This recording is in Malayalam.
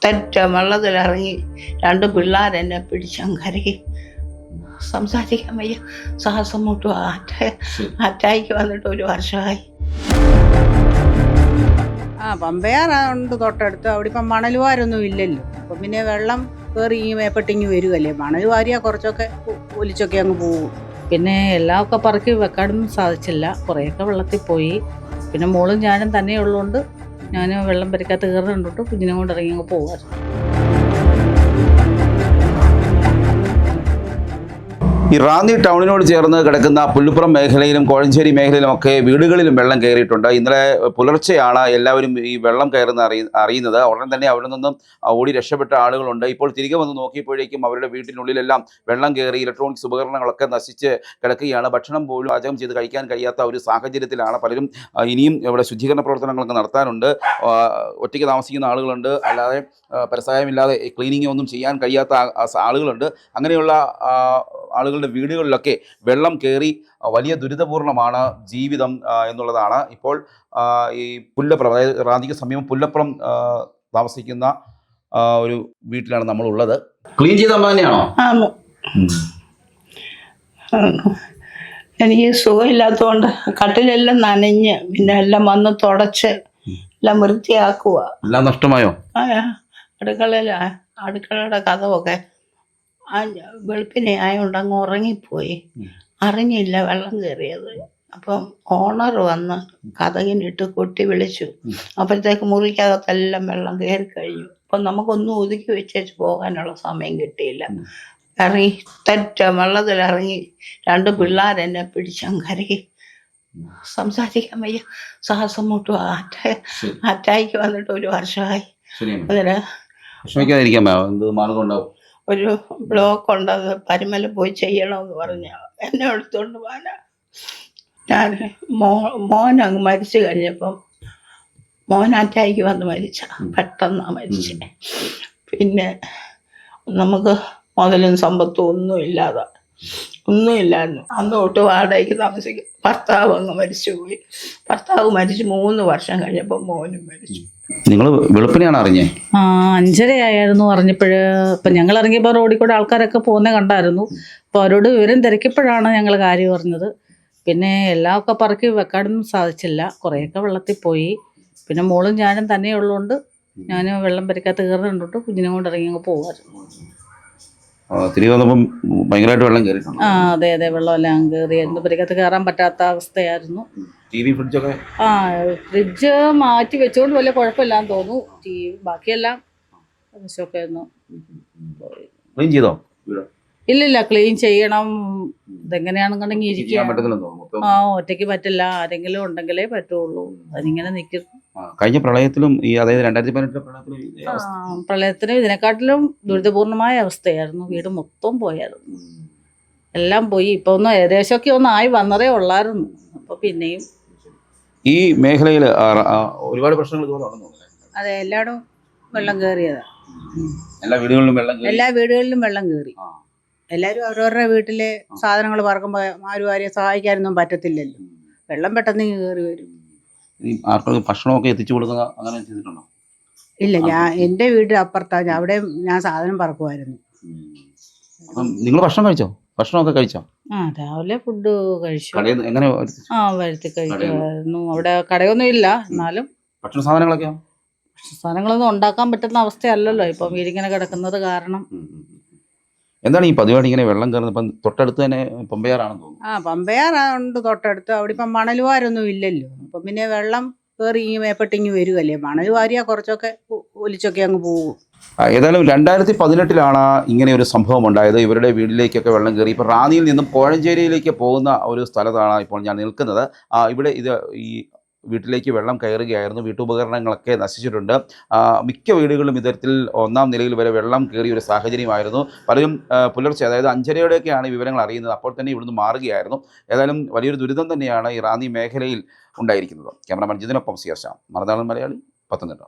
തെറ്റ വെള്ളത്തിലിറങ്ങി 2 പിള്ളേരെന്നെ പിടിച്ചങ്കരകി സംസാരിക്കാൻ വയ്യ. ശ്വാസം മുട്ടും. അറ്റാക്ക് വന്നിട്ട് 1 വർഷമായി. പമ്പയാറുണ്ട് തൊട്ടടുത്ത്. അവിടെ ഇപ്പം മണൽ വാരൊന്നും ഇല്ലല്ലോ. അപ്പം പിന്നെ വെള്ളം കയറി മേപ്പെട്ടിങ്ങി വരുമല്ലേ. മണൽ വാരിയാൽ കുറച്ചൊക്കെ ഒലിച്ചൊക്കെ അങ്ങ് പോകും. പിന്നെ എല്ലാമൊക്കെ പറക്കി വെക്കാനൊന്നും സാധിച്ചില്ല. കുറേയൊക്കെ വെള്ളത്തിൽ പോയി. പിന്നെ മോളും ഞാനും തന്നെ ഉള്ളതുകൊണ്ട് ഞാൻ വെള്ളം പരിക്കാത്ത കയറുന്നുണ്ട് കുഞ്ഞിനെ കൊണ്ട് ഇറങ്ങി അങ്ങ് പോകുമായിരുന്നു. ഈ റാന്നി ടൗണിനോട് ചേർന്ന് കിടക്കുന്ന പുല്ലുപ്പുറം മേഖലയിലും കോഴഞ്ചേരി മേഖലയിലുമൊക്കെ വീടുകളിലും വെള്ളം കയറിയിട്ടുണ്ട്. ഇന്നലെ പുലർച്ചെയാണ് എല്ലാവരും ഈ വെള്ളം കയറുന്ന അറിയുന്നത്. ഉടൻ തന്നെ അവിടെ നിന്നും ഓടി രക്ഷപ്പെട്ട ആളുകളുണ്ട്. ഇപ്പോൾ തിരികെ വന്ന് നോക്കിയപ്പോഴേക്കും അവരുടെ വീട്ടിനുള്ളിലെല്ലാം വെള്ളം കയറി, ഇലക്ട്രോണിക്സ് ഉപകരണങ്ങളൊക്കെ നശിച്ച് കിടക്കുകയാണ്. ഭക്ഷണം പോലും പാചകം ചെയ്ത് കഴിക്കാൻ കഴിയാത്ത ഒരു സാഹചര്യത്തിലാണ് പലരും. ഇനിയും ഇവിടെ ശുചീകരണ പ്രവർത്തനങ്ങളൊക്കെ നടത്താനുണ്ട്. ഒറ്റയ്ക്ക് താമസിക്കുന്ന ആളുകളുണ്ട്, അല്ലാതെ പരസഹായമില്ലാതെ ക്ലീനിങ് ഒന്നും ചെയ്യാൻ കഴിയാത്ത ആളുകളുണ്ട്. അങ്ങനെയുള്ള ആളുകളുടെ വീടുകളിലൊക്കെ വെള്ളം കയറി വലിയ ദുരിതപൂർണമാണ് ജീവിതം എന്നുള്ളതാണ്. ഇപ്പോൾ ഈ പുല്ലപ്പുറം, അതായത് റാന്നിക്ക് സമീപം പുല്ലപ്പുറം താമസിക്കുന്ന ഒരു വീട്ടിലാണ് നമ്മളുള്ളത്. ക്ലീൻ ചെയ്ത അമ്മ തന്നെയാണോ? എനിക്ക് സുഖമില്ലാത്തതുകൊണ്ട് കട്ടിലെല്ലാം നനഞ്ഞ് പിന്നെ എല്ലാം വന്ന് തുടച്ച് എല്ലാം വൃത്തിയാക്കുക. എല്ലാം നഷ്ടമായോ? അടുക്കളയുടെ കഥമൊക്കെ വെളുപ്പിനെ ആയതുകൊണ്ട് അങ്ങ് ഉറങ്ങിപ്പോയി. അറിഞ്ഞില്ല വെള്ളം കയറിയത്. അപ്പം ഓണർ വന്ന് കതകിനിട്ട് കൊട്ടി വിളിച്ചു. അപ്പോഴത്തേക്ക് മുറിക്കകത്തെല്ലാം വെള്ളം കയറി കഴിഞ്ഞു. അപ്പം നമുക്കൊന്നും ഒതുക്കി വെച്ചേച്ച് പോകാനുള്ള സമയം കിട്ടിയില്ല. ഇറങ്ങി തെറ്റ വെള്ളത്തിലിറങ്ങി 2 പിള്ളേരെന്നെ പിടിച്ചങ്കരകി സംസാരിക്കാൻ വയ്യ. ശ്വാസം മുട്ടും. അറ്റാക്ക് വന്നിട്ട് 1 വർഷമായി. അതിന് ഒരു ബ്ലോക്ക് ഉണ്ട്, അത് പരുമല പോയി ചെയ്യണമെന്ന് പറഞ്ഞ എന്നെ എടുത്തോണ്ട് പോകാനാ. ഞാൻ മോൻ അങ്ങ് മരിച്ചു കഴിഞ്ഞപ്പം മോൻ അറ്റാക്ക് വന്ന് പെട്ടെന്നാണ് മരിച്ചത്. പിന്നെ നമുക്ക് മുതലും സമ്പത്തും ഒന്നുമില്ലായിരുന്നു. അന്ന് തൊട്ട് വാടകയ്ക്ക് താമസിക്കും. ഭർത്താവ് അങ്ങ് മരിച്ചുപോയി. ഭർത്താവ് മരിച്ച് 3 വർഷം കഴിഞ്ഞപ്പോൾ മോനും മരിച്ചു. നിങ്ങൾ വെളുപ്പിനെയാണ് അറിഞ്ഞേ? 5:30 ആയിരുന്നു അറിഞ്ഞപ്പോൾ. ഇപ്പം ഞങ്ങൾ ഇറങ്ങിയപ്പോൾ റോഡിൽ കൂടെ ആൾക്കാരൊക്കെ പോകുന്നത് കണ്ടായിരുന്നു. അപ്പോൾ അവരോട് വിവരം തിരക്കിയപ്പോഴാണ് ഞങ്ങൾ കാര്യം അറിഞ്ഞത്. പിന്നെ എല്ലാമൊക്കെ പറക്കി വെക്കാനൊന്നും സാധിച്ചില്ല. കുറേയൊക്കെ വെള്ളത്തിൽ പോയി. പിന്നെ മോളും ഞാനും തന്നെ ഉള്ളതുകൊണ്ട് ഞാൻ വെള്ളം പരിക്കാത്ത കയറുന്നുണ്ട് കുഞ്ഞിനെ കൊണ്ട് ഇറങ്ങി അങ്ങ് പോകുമായിരുന്നു. തിരികെ വന്നപ്പം ഭയങ്കരമായിട്ട് വെള്ളം കയറി. അതെ, വെള്ളമെല്ലാം കയറിയായിരുന്നു. പരിക്കകത്ത് കയറാൻ പറ്റാത്ത അവസ്ഥയായിരുന്നു. ഫ്രിഡ്ജൊക്കെ ഫ്രിഡ്ജ് മാറ്റി വെച്ചുകൊണ്ട് വലിയ കുഴപ്പമില്ലാന്ന് തോന്നുന്നു. ബാക്കിയെല്ലാം ക്ലീൻ ചെയ്തോ? ഇല്ലില്ല, ക്ലീൻ ചെയ്യണം. ഇതെങ്ങനെയാണെന്നുണ്ടെങ്കിൽ ഇരിക്കുക. ഒറ്റയ്ക്ക് പറ്റില്ല, ആരെങ്കിലും ഉണ്ടെങ്കിലേ പറ്റുള്ളൂ. അതിങ്ങനെ നിൽക്കും. കഴിഞ്ഞ പ്രളയത്തിലും അതായത് 2018 പ്രളയത്തിനും ഇതിനെക്കാട്ടിലും ദുരിതപൂർണമായ അവസ്ഥയായിരുന്നു. വീട് മൊത്തം പോയായിരുന്നു. എല്ലാം പോയി. ഇപ്പൊ ഒന്ന് ഏകദേശമൊക്കെ ആയി വന്നതേ ഉള്ളായിരുന്നു. അപ്പൊ പിന്നെയും ഈ മേഖലയിൽ ഒരുപാട് പ്രശ്നങ്ങൾ അതെ, എല്ലായിടും വെള്ളം കയറിയതാ. എല്ലാ വീടുകളിലും വെള്ളം കയറി. എല്ലാവരും അവരവരുടെ വീട്ടിലെ സാധനങ്ങൾ പറക്കുമ്പോൾ ആരും ആരെയും സഹായിക്കാനൊന്നും പറ്റത്തില്ലല്ലോ. വെള്ളം പെട്ടെന്ന് കയറി വരും. ഭക്ഷണമൊക്കെ എത്തിച്ചു കൊടുക്കുക അങ്ങനെ ചെയ്തിട്ടുണ്ടോ? ഇല്ല, എൻ്റെ വീട് അപ്പുറത്താണ്. അവിടെ ഞാൻ സാധനം പറക്കുമായിരുന്നു. നിങ്ങൾ ഭക്ഷണമൊക്കെ കഴിച്ചോ? രാവിലെ ഫുഡ് കഴിച്ചു. എങ്ങനെ വരുത്തി കഴിക്കുമായിരുന്നു. അവിടെ കടയൊന്നും ഇല്ല, എന്നാലും ഭക്ഷണ സാധനങ്ങളൊന്നും ഉണ്ടാക്കാൻ പറ്റുന്ന അവസ്ഥയല്ലല്ലോ ഇപ്പം വീടിങ്ങനെ കിടക്കുന്നത് കാരണം. എന്താണ് ഈ പതിവായിട്ട് ഇങ്ങനെ വെള്ളം കയറുന്നത്? ഇപ്പം തൊട്ടടുത്ത് തന്നെ പമ്പയാറാണെന്ന് തോന്നുന്നു. പമ്പയാറുണ്ട് തൊട്ടടുത്ത്. അവിടെ ഇപ്പം മണൽ വാരൊന്നും ഇല്ലല്ലോ. അപ്പം പിന്നെ വെള്ളം കയറി മേപ്പെട്ടിങ്ങി വരുമല്ലേ. മണൽ വാരിയാൽ കുറച്ചൊക്കെ ഒലിച്ചൊക്കെ അങ്ങ് പോകും. ഏതായാലും 2018 ഇങ്ങനെ ഒരു സംഭവം ഉണ്ടായത്. ഇവരുടെ വീട്ടിലേക്കൊക്കെ വെള്ളം കയറി. ഇപ്പോൾ റാന്നിയിൽ നിന്നും കോഴഞ്ചേരിയിലേക്ക് പോകുന്ന ഒരു സ്ഥലത്താണ് ഇപ്പോൾ ഞാൻ നിൽക്കുന്നത്. ഇവിടെ ഈ വീട്ടിലേക്ക് വെള്ളം കയറുകയായിരുന്നു. വീട്ടുപകരണങ്ങളൊക്കെ നശിച്ചിട്ടുണ്ട്. മിക്ക വീടുകളിലും ഇത്തരത്തിൽ 1-ാം നിലയിൽ വരെ വെള്ളം കയറിയ ഒരു സാഹചര്യമായിരുന്നു. പലരും പുലർച്ചെ, അതായത് 5:30 വിവരങ്ങൾ അറിയുന്നത്. അപ്പോൾ തന്നെ ഇവിടുന്ന് മാറുകയായിരുന്നു. ഏതായാലും വലിയൊരു ദുരിതം തന്നെയാണ് ഈ റാന്നി മേഖലയിൽ ഉണ്ടായിരിക്കുന്നത്. Cameraman ജിതിനൊപ്പം CR Shyam, Marunadan Malayali, Pathanamthitta.